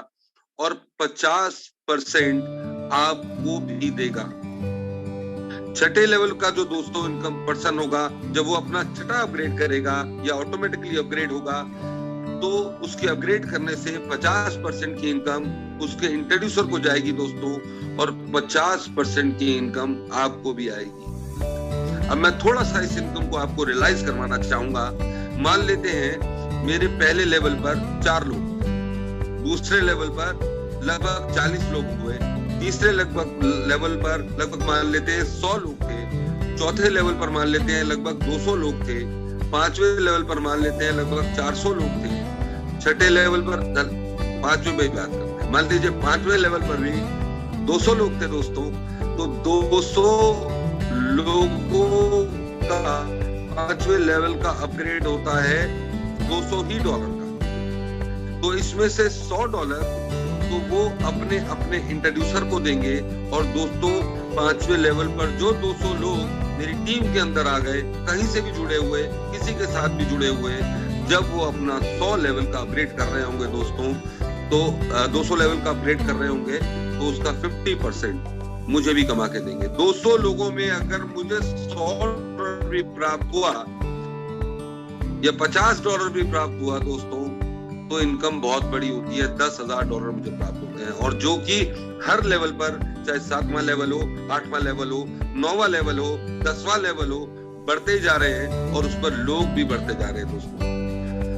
और 50% आपको भी देगा। छठे लेवल का जो दोस्तों इनकम पर्सन होगा, जब वो अपना छठा अपग्रेड करेगा या ऑटोमेटिकली अपग्रेड होगा, तो उसके अपग्रेड करने से 50% की इनकम उसके इंट्रोड्यूसर को जाएगी दोस्तों, और 50% की इनकम आपको भी आएगी। अब मैं थोड़ा सा इस इनकम को आपको रियलाइज करवाना चाहूंगा। मान लेते हैं मेरे पहले लेवल पर 4 लोग, दूसरे लेवल पर लगभग 40 लोग हुए, तीसरे लेवल पर लगभग मान लेते हैं 100 लोग थे, चौथे लेवल पर मान लेते हैं लगभग 200 लोग थे, पांचवें लेवल पर मान लेते हैं लगभग 400 लोग थे, छठे लेवल पर पांचवें पे बात करते हैं, मान लीजिए पांचवें लेवल पर भी 200 लोग थे दोस्तों, तो 200 लोगों का पांचवें लेवल का अपग्रेड होता है $200 का। तो इसमें से $100 तो वो अपने अपने इंट्रोड्यूसर को देंगे, और दोस्तों पांचवें लेवल पर जो 200 लोग मेरी टीम के अंदर आ गए, कहीं से भी जुड़े हुए, किसी के साथ भी जुड़े हुए, जब वो अपना 100 लेवल का अपग्रेड कर रहे होंगे दोस्तों, तो 200 लेवल का अपग्रेड कर रहे होंगे, तो उसका 50% मुझे भी कमा के देंगे। 200 लोगों में अगर मुझे $100 भी प्राप्त हुआ या $50 भी प्राप्त हुआ दोस्तों, तो इनकम बहुत बड़ी होती है। $10,000 मुझे प्राप्त होते हैं, और जो कि हर लेवल पर, चाहे 7वां लेवल हो, 8वां लेवल हो, 9वां लेवल हो, 10वां लेवल हो, बढ़ते जा रहे हैं, और उस पर लोग भी बढ़ते जा रहे हैं दोस्तों।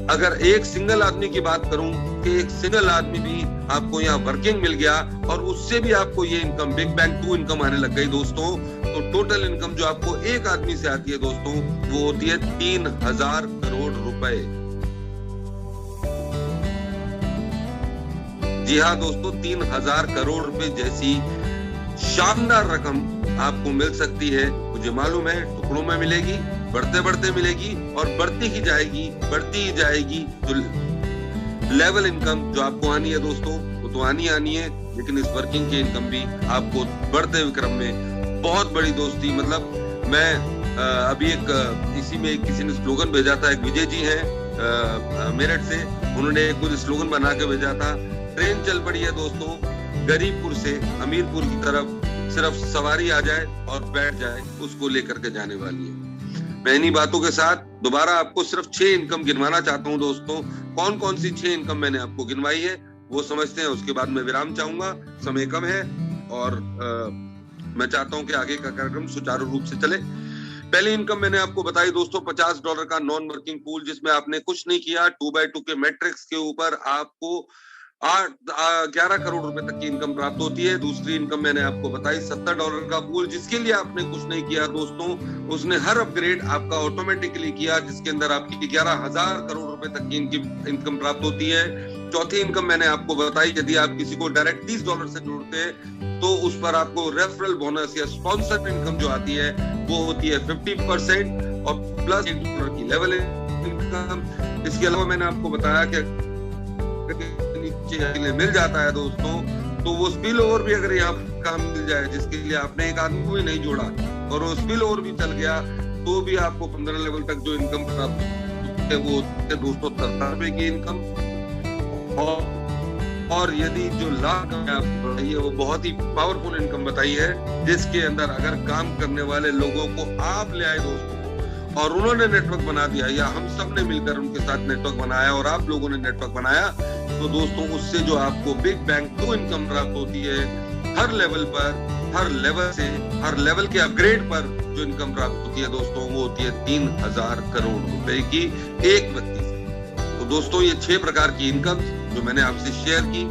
अगर एक सिंगल आदमी की बात करूं कि एक सिंगल आदमी भी आपको यहाँ वर्किंग मिल गया और उससे भी आपको ये इनकम, बिग बैंग 2 इनकम आने लग गई दोस्तों, तो टोटल इनकम जो आपको एक आदमी से आती है दोस्तों, वो होती है 3,000 करोड़ रुपए। जी हाँ दोस्तों, 3,000 करोड़ रुपए जैसी शानदार रकम आपको मिल सकती है। मुझे मालूम है टुकड़ों में मिलेगी, बढ़ते बढ़ते मिलेगी, और बढ़ती ही जाएगी। जो लेवल इनकम जो आपको आनी है दोस्तों, वो तो आनी है, लेकिन इस वर्किंग की इनकम भी आपको बढ़ते हुए क्रम में बहुत बड़ी दोस्ती, मतलब मैं अभी एक इसी में किसी ने स्लोगन भेजा था, एक विजय जी हैं मेरठ से, उन्होंने एक कुछ स्लोगन बना के भेजा था, ट्रेन चल पड़ी है दोस्तों गरीबपुर से अमीरपुर की तरफ, सिर्फ सवारी आ जाए और बैठ जाए, उसको लेकर के जाने वाली है। मैं इन्हीं बातों के साथ दोबारा आपको सिर्फ 6 इनकम गिनवाना चाहता हूं दोस्तों। कौन कौन सी 6 इनकम मैंने आपको गिनवाई है वो समझते हैं, उसके बाद मैं विराम चाहूंगा, समय कम है, और मैं चाहता हूं कि आगे का कार्यक्रम सुचारू रूप से चले। पहली इनकम मैंने आपको बताई दोस्तों, $50 का नॉन वर्किंग पूल, जिसमें आपने कुछ नहीं किया, 2x2 के मैट्रिक्स के ऊपर आपको 11 करोड़ रुपए तक की इनकम प्राप्त होती है। दूसरी इनकम मैंने आपको बताई $70 का पूल, जिसके लिए आपने कुछ नहीं किया दोस्तों, उसने हर अपग्रेड आपका ऑटोमेटिकली किया, जिसके अंदर आपकी 11,000 करोड़ रुपए तक की इनकम प्राप्त होती है। चौथी इनकम मैंने आपको बताई, यदि आप किसी को डायरेक्ट $30 से जोड़ते हैं, तो उस पर आपको रेफरल बोनस या स्पॉन्सर इनकम जो आती है वो होती है 50%, और प्लस $1 की लेवल इनकम। इसके अलावा मैंने आपको बताया कि मिल जाता है दोस्तों, तो वो स्पिल ओवर भी अगर यहाँ काम मिल जाए, जिसके लिए आपने एक आदमी को ही नहीं जोड़ा, और वो स्पिल ओवर भी चल गया, तो भी आपको 15 लेवल तक जो इनकम प्राप्त है वो ₹270 की इनकम। और यदि जो लाभ आपको बताइए, वो बहुत ही पावरफुल इनकम बताई है, जिसके अंदर अगर काम करने वाले लोगों को आप ले आए दोस्तों, और उन्होंने नेटवर्क बना दिया, या हम सब ने मिलकर उनके साथ नेटवर्क बनाया, और आप लोगों ने नेटवर्क बनाया, तो दोस्तों उससे जो आपको बिग बैंग 2 इनकम प्राप्त होती है, हर लेवल पर, हर लेवल से, हर लेवल के अपग्रेड पर जो इनकम प्राप्त होती है दोस्तों, वो होती है 3,000 करोड़ रुपए की एक व्यक्ति से। तो दोस्तों ये 6 प्रकार की इनकम जो मैंने आपसे शेयर की,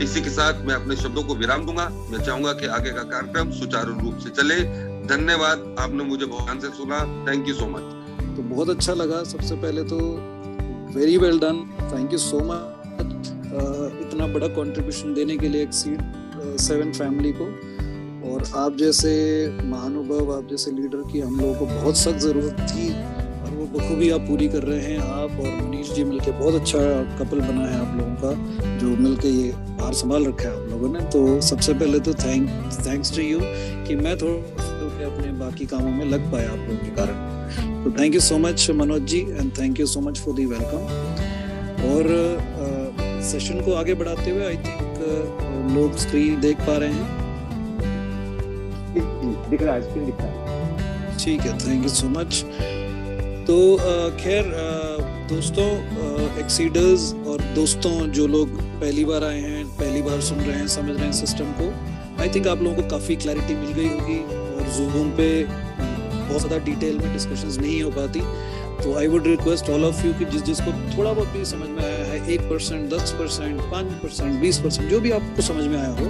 इसी के साथ मैं अपने शब्दों को विराम दूंगा। मैं चाहूंगा कि आगे का कार्यक्रम सुचारू रूप से चले। धन्यवाद, आपने मुझे बहुत ध्यान से सुना, थैंक यू सो मच। तो बहुत अच्छा लगा, सबसे पहले तो very well done, thank you so much इतना बड़ा कंट्रीब्यूशन देने के लिए एक्सीड 7 फैमिली को। और आप जैसे महानुभाव, आप जैसे लीडर की हम लोगों को बहुत सख्त जरूरत थी, और वो बखूबी आप पूरी कर रहे हैं। आप और मनीष जी मिलके बहुत अच्छा कपल बना है आप लोगों का, जो मिलके ये भार संभाल रखा है आप लोगों ने। तो सबसे पहले तो थैंक्स टू यू कि मैं थोड़ा अपने बाकी कामों में लग पाया आप लोगों के कारण। तो thank you so much Manoj ji, and thank you so much for the welcome. और सेशन को आगे बढ़ाते हुए आई थिंक लोग स्क्रीन देख पा रहे हैं। दिख रहा है, स्क्रीन दिख रहा है। ठीक है, थैंक यू सो मच। तो खैर दोस्तों, एक्सीडर्स और दोस्तों जो लोग पहली बार आए हैं, पहली बार सुन रहे हैं, समझ रहे हैं सिस्टम को, आई थिंक आप लोगों को काफ़ी क्लैरिटी मिल गई होगी। और जूम पे बहुत ज़्यादा डिटेल में डिस्कशंस नहीं हो पाती, तो I would request all of you कि जिसको थोड़ा बहुत भी समझ में आया है, 1%, 10%, 5%, 20%, जो भी आपको समझ में आया हो,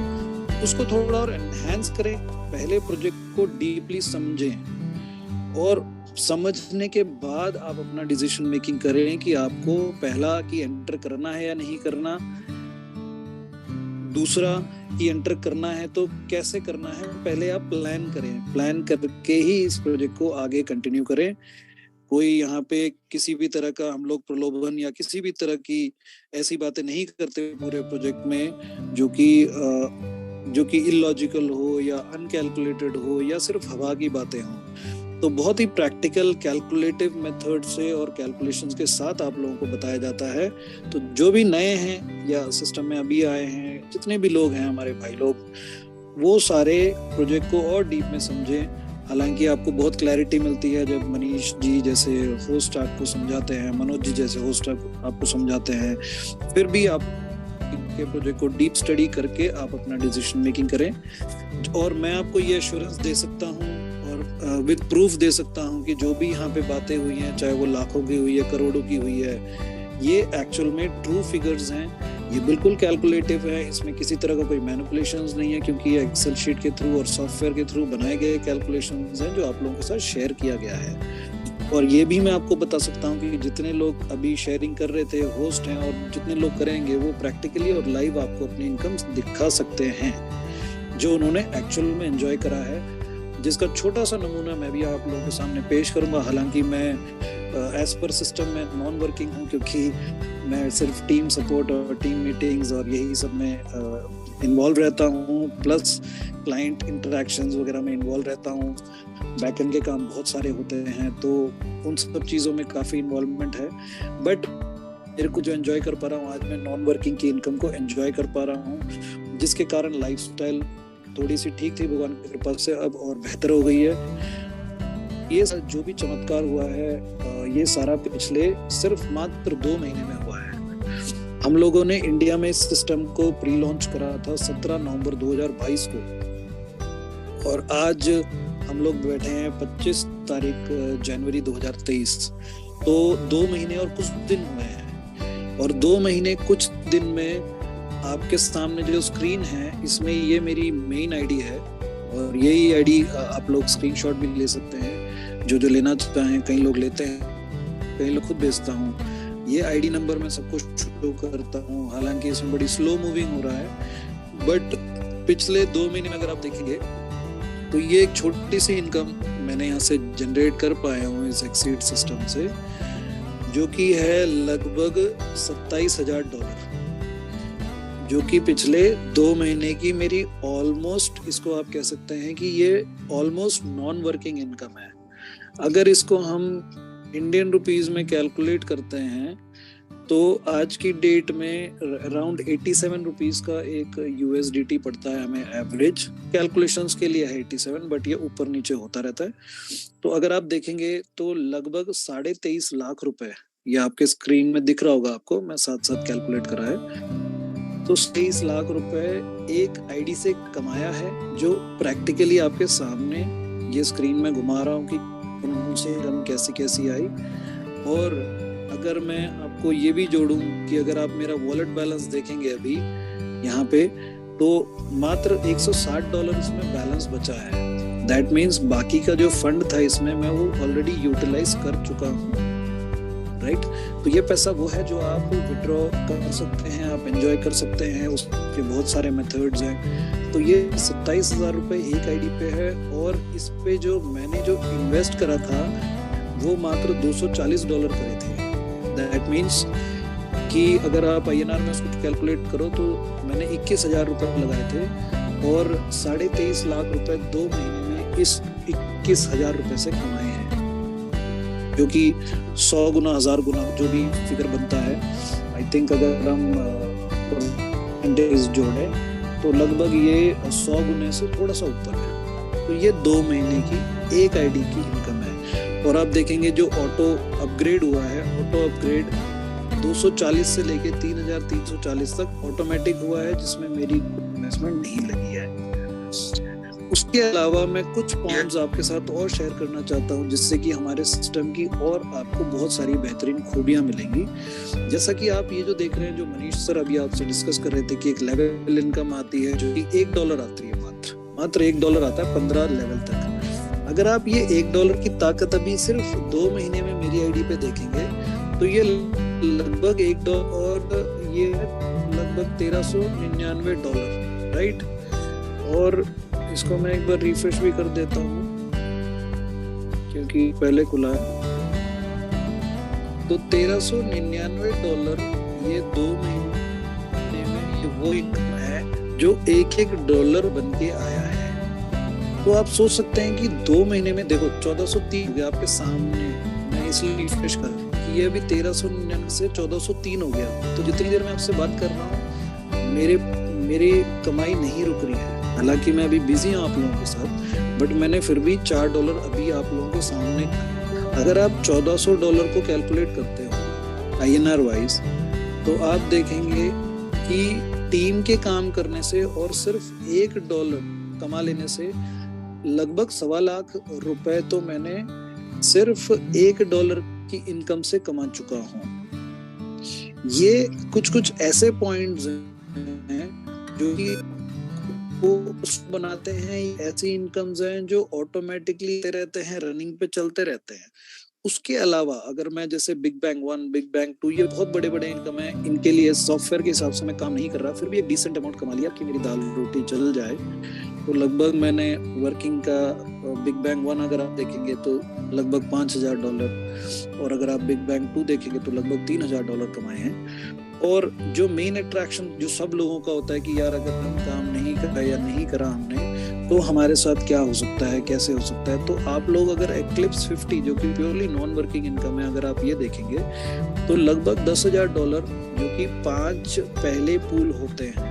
उसको थोड़ा और एनहांस करें। पहले प्रोजेक्ट को डीपली समझें और समझने के बाद आप अपना डिसीजन मेकिंग करें कि आपको पहला कि एंटर करना है या नहीं करना, दूसरा कि एंटर करना है तो कैसे करना है। पहले आप प्लान करके ही इस प्रोजेक्ट को आगे कंटिन्यू करें। कोई यहाँ पे किसी भी तरह का हम लोग प्रलोभन या किसी भी तरह की ऐसी बातें नहीं करते पूरे प्रोजेक्ट में जो कि इलॉजिकल हो या अनकैलकुलेटेड हो या सिर्फ हवा की बातें हों। तो बहुत ही प्रैक्टिकल कैलकुलेटिव मेथड से और कैलकुलेशंस के साथ आप लोगों को बताया जाता है। तो जो भी नए हैं या सिस्टम में अभी आए हैं, जितने भी लोग हैं हमारे भाई लोग, वो सारे प्रोजेक्ट को और डीप में समझें। हालांकि आपको बहुत क्लैरिटी मिलती है जब मनीष जी जैसे होस्ट आपको समझाते हैं, मनोज जी जैसे होस्ट आपको समझाते हैं, फिर भी आप के प्रोजेक्ट को डीप स्टडी करके आप अपना डिसीजन मेकिंग करें। और मैं आपको ये एश्योरेंस दे सकता हूँ और विद प्रूफ दे सकता हूँ कि जो भी यहाँ पे बातें हुई हैं, चाहे वो लाखों की हुई है, करोड़ों की हुई है, ये एक्चुअल में ट्रू फिगर्स हैं। ये बिल्कुल कैलकुलेटिव है, इसमें किसी तरह का कोई मैनिपुलेशंस नहीं है, क्योंकि ये एक्सेल शीट के थ्रू और सॉफ्टवेयर के थ्रू बनाए गए कैलकुलेशंस हैं जो आप लोगों के साथ शेयर किया गया है। और ये भी मैं आपको बता सकता हूँ कि जितने लोग अभी शेयरिंग कर रहे थे, होस्ट हैं, और जितने लोग करेंगे, वो प्रैक्टिकली और लाइव आपको अपनी इनकम दिखा सकते हैं जो उन्होंने एक्चुअल में एंजॉय करा है, जिसका छोटा सा नमूना मैं भी आप लोगों के सामने पेश करूंगा। हालांकि मैं एज पर सिस्टम में नॉन वर्किंग हूँ, क्योंकि मैं सिर्फ टीम सपोर्ट और टीम मीटिंग्स और यही सब में इन्वॉल्व रहता हूँ, प्लस क्लाइंट इंटरेक्शंस वगैरह में इन्वॉल्व रहता हूँ। बैकएंड के काम बहुत सारे होते हैं, तो उन सब चीज़ों में काफ़ी इन्वॉल्वमेंट है। बट मेरे को जो एंजॉय कर पा रहा हूँ आज, मैं नॉन वर्किंग की इनकम को एंजॉय कर पा रहा हूँ, जिसके कारण लाइफस्टाइल थोड़ी सी ठीक थी, भगवान की कृपा से अब और बेहतर हो गई है। ये जो भी चमत्कार हुआ है, ये सारा पिछले सिर्फ मात्र 2 महीने में हुआ है। हम लोगों ने इंडिया में इस सिस्टम को प्री लॉन्च करा था 17 नवंबर 2022 को, और आज हम लोग बैठे हैं 25 तारीख जनवरी 2023। तो 2 महीने और कुछ दिन हुए हैं, और 2 महीने कुछ दिन में आपके सामने जो स्क्रीन है, इसमें ये मेरी मेन आईडी है, और यही आईडी आप लोग स्क्रीनशॉट भी ले सकते हैं जो लेना चाहें। कई लोग लेते हैं, कई लोग खुद बेचता हूँ। ये आईडी नंबर मैं सबको शो करता हूँ, हालांकि इसमें बड़ी स्लो मूविंग हो रहा है, बट पिछले 2 महीने में अगर आप देखेंगे तो ये एक छोटी सी इनकम मैंने यहाँ से जनरेट कर पाया हूँ इस एक्सीड सिस्टम से, जो कि है लगभग $27,000, जो कि पिछले 2 महीने की मेरी ऑलमोस्ट, इसको आप कह सकते हैं कि ये ऑलमोस्ट नॉन वर्किंग इनकम है। अगर इसको हम इंडियन रुपीस में कैलकुलेट करते हैं तो आज की डेट में अराउंड 87 रुपीस का एक USDT पड़ता है हमें एवरेज। कैलकुलेशंस के लिए है 87, बट ये ऊपर नीचे होता रहता है। तो अगर आप देखेंगे तो लगभग 23.5 लाख रुपए, ये आपके स्क्रीन में दिख रहा होगा आपको, मैं साथ साथ कैलकुलेट करा है। तो 23 लाख रुपए एक आईडी से कमाया है, जो प्रैक्टिकली आपके सामने ये स्क्रीन में घुमा रहा हूँ कि उनसे हम कैसी आई। और अगर मैं आपको ये भी जोड़ूं कि अगर आप मेरा वॉलेट बैलेंस देखेंगे अभी यहाँ पे, तो मात्र $160 इसमें बैलेंस बचा है। दैट मीन्स बाकी का जो फंड था इसमें मैं वो ऑलरेडी यूटिलाइज कर चुका हूँ, राइट। तो ये पैसा वो है जो आप विड्रॉ कर सकते हैं, आप एंजॉय कर सकते हैं, उसके बहुत सारे मेथड्स हैं। तो ये 27,000 रुपए एक आईडी पे है, और इस पे जो मैंने जो इन्वेस्ट करा था वो मात्र $240 करे थे। दैट मीन्स कि अगर आप INR में उसको कैलकुलेट करो तो मैंने 21,000 रुपए लगाए थे, और 23.5 लाख रुपए 2 महीने में इस 21,000 रुपए से कमाए हैं, जो कि 100 गुना 1000 गुना जो भी फिगर बनता है। आई थिंक अगर हम परसेंटेज जोड़े तो लगभग ये 100 गुने से थोड़ा सा ऊपर है। तो ये 2 महीने की एक आईडी की इनकम है। और आप देखेंगे जो ऑटो अपग्रेड हुआ है, ऑटो अपग्रेड 240 से लेके 3340 तक ऑटोमेटिक हुआ है, जिसमें मेरी इन्वेस्टमेंट नहीं लगी है। उसके अलावा मैं कुछ पॉइंट्स आपके साथ और शेयर करना चाहता हूं, जिससे कि हमारे सिस्टम की और आपको बहुत सारी बेहतरीन खूबियां मिलेंगी। जैसा कि आप ये जो देख रहे हैं, जो मनीष सर अभी आपसे डिस्कस कर रहे थे कि एक लेवल इनकम आती है जो कि $1 आती है, मात्र $1 आता है 15 लेवल तक। अगर आप ये $1 की ताकत अभी सिर्फ 2 महीने में मेरी आईडी पे देखेंगे तो ये लगभग $1 और ये लगभग $1399, राइट। और इसको मैं एक बार रिफ्रेश भी कर देता हूँ क्योंकि पहले खुला है। तो $1399 ये 2 महीने में ये वो इनकम है जो $1 बन के आया है। तो आप सोच सकते हैं कि 2 महीने में देखो 1403 हो गया आपके सामने। मैं इसलिए रिफ्रेश कर रहा हूं कि ये अभी 1399 से 1403 हो गया। तो जितनी देर मैं आपसे बात कर रहा हूँ मेरी कमाई नहीं रुक रही है। हालांकि मैं अभी बिजी हूँ आप लोगों के साथ, बट मैंने फिर भी $4 अभी आप लोगों के सामने। अगर आप $1400 को कैलकुलेट करते हो INR वाइज, तो आप देखेंगे कि टीम के काम करने से और सिर्फ $1 कमा लेने से लगभग $1.25 लाख रुपए तो मैंने सिर्फ $1 की इनकम से कमा चुका हूँ। ये कुछ ऐसे पॉइंट्स हैं जो कि वो बनाते हैं, ऐसी इनकम्स हैं जो ऑटोमेटिकली रहते हैं, रनिंग पे चलते रहते हैं। उसके अलावा अगर मैं जैसे बिग बैंग 1, बिग बैंग 2, ये बहुत बड़े बड़े इनकम है, इनके लिए सॉफ्टवेयर के हिसाब से मैं काम नहीं कर रहा, फिर भी एक डिसेंट अमाउंट कमा लिया कि मेरी दाल रोटी चल जाए। तो लगभग मैंने वर्किंग का बिग बैंग 1 अगर आप देखेंगे तो लगभग $5000, और अगर आप बिग बैंग 2 देखेंगे तो लगभग $3000 कमाए हैं। और जो मेन अट्रैक्शन जो सब लोगों का होता है कि यार अगर हम काम नहीं करा या नहीं करा हमने तो हमारे साथ क्या हो सकता है, कैसे हो सकता है। तो आप लोग अगर Eclipse 50 जो कि प्योरली नॉन वर्किंग इनकम है, अगर आप ये देखेंगे तो लगभग $10,000 जो कि 5 पहले पूल होते हैं,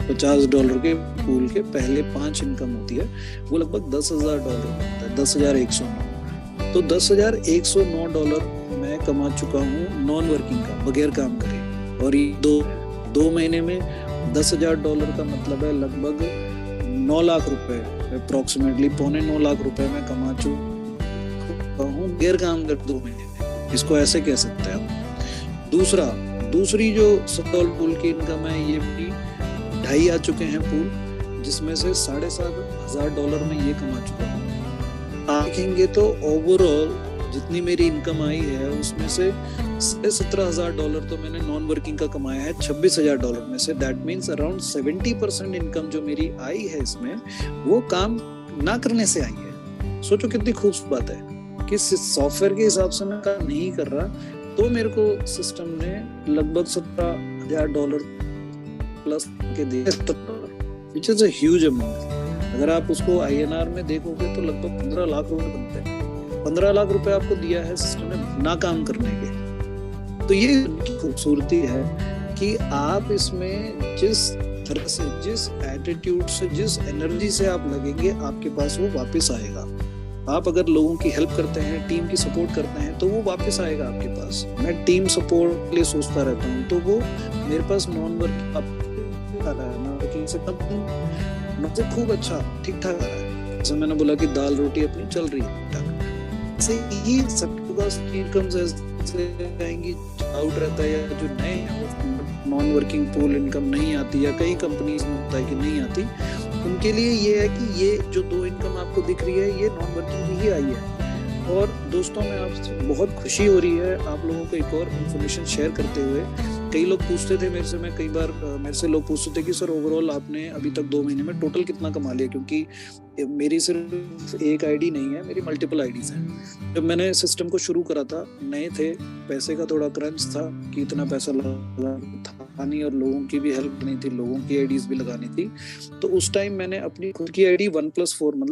$50 के पूल के पहले 5 इनकम होती है, वो लगभग $10,000 होता है, 10,109। तो $10,109 मैं कमा चुका हूँ नॉन वर्किंग का, बगैर काम करे। और ये दो महीने में $10,000 का मतलब है लगभग 9 लाख रुपए, अप्रोक्सीमेटली $9.25 लाख रुपए मैं कमा चुका हूँ बगैर काम कर 2 महीने में। इसको ऐसे कह सकते हैं आप। दूसरी जो सतौल पूल की इनकम है, ये भी 2.5 आ चुके हैं पूल, जिसमें से $7,500 में ये कमा चुका हूँ। आप देखेंगे तो ओवरऑल जितनी मेरी इनकम आई है उसमें से $17,000 तो मैंने नॉन वर्किंग का कमाया है $26,000 में से। दैट मीन्स अराउंड 70% इनकम जो मेरी आई है इसमें वो काम ना करने से आई है। सोचो कितनी खूबसूरत बात है कि सॉफ्टवेयर के हिसाब से मैं काम नहीं कर रहा तो मेरे को सिस्टम ने लगभग $17,000 प्लस के दिए, which is a huge amount. अगर आप उसको INR में देखोगे तो लगभग 15 लाख रुपए बनते हैं। 15 लाख रुपए आपको दिया है सिस्टम ने ना काम करने के। तो ये खूबसूरती है कि आप इसमें जिस तरह से, जिस एटीट्यूड से, जिस एनर्जी से आप लगेंगे, आपके पास वो वापस आएगा। आप अगर लोगों की हेल्प करते हैं, टीम की सपोर्ट करते हैं, तो वो वापस आएगा आपके पास। मैं टीम सपोर्ट के लिए सोचता रहता हूँ, तो वो मेरे पास नॉन वर्क आ रहा है ना, लेकिन से मुझे खूब अच्छा ठीक ठाक आ रहा है। जैसे मैंने बोला कि दाल रोटी अपनी चल रही है, ऐसे ही सबके पास इनकम्स ऐसे आएंगी। आउट रहता है या जो नए हैं नॉन वर्किंग पूल इनकम नहीं आती, या कई कंपनीज में होता है कि नहीं आती, उनके लिए ये है कि ये जो 2 इनकम आपको दिख रही है ये नॉन वर्किंग ही आई है। और दोस्तों मैं आपसे बहुत खुशी हो रही है आप लोगों को एक और इन्फॉर्मेशन शेयर करते हुए। कई लोग पूछते थे मेरे से, मैं कई बार मेरे से लोग पूछते थे कि सर ओवरऑल आपने अभी तक 2 महीने में टोटल कितना कमा लिया, क्योंकि मेरी सिर्फ एक आईडी नहीं है, मेरी मल्टीपल आईडीज हैं। जब मैंने सिस्टम को शुरू करा था, नए थे, पैसे का थोड़ा क्रंच था कि इतना पैसा लगा था नहीं, और लोगों की भी हेल्प नहीं थी, लोगों की आईडीज भी लगानी थी। तो उस टाइम मैंने अपनी खुद की आईडी 1+4 मतलब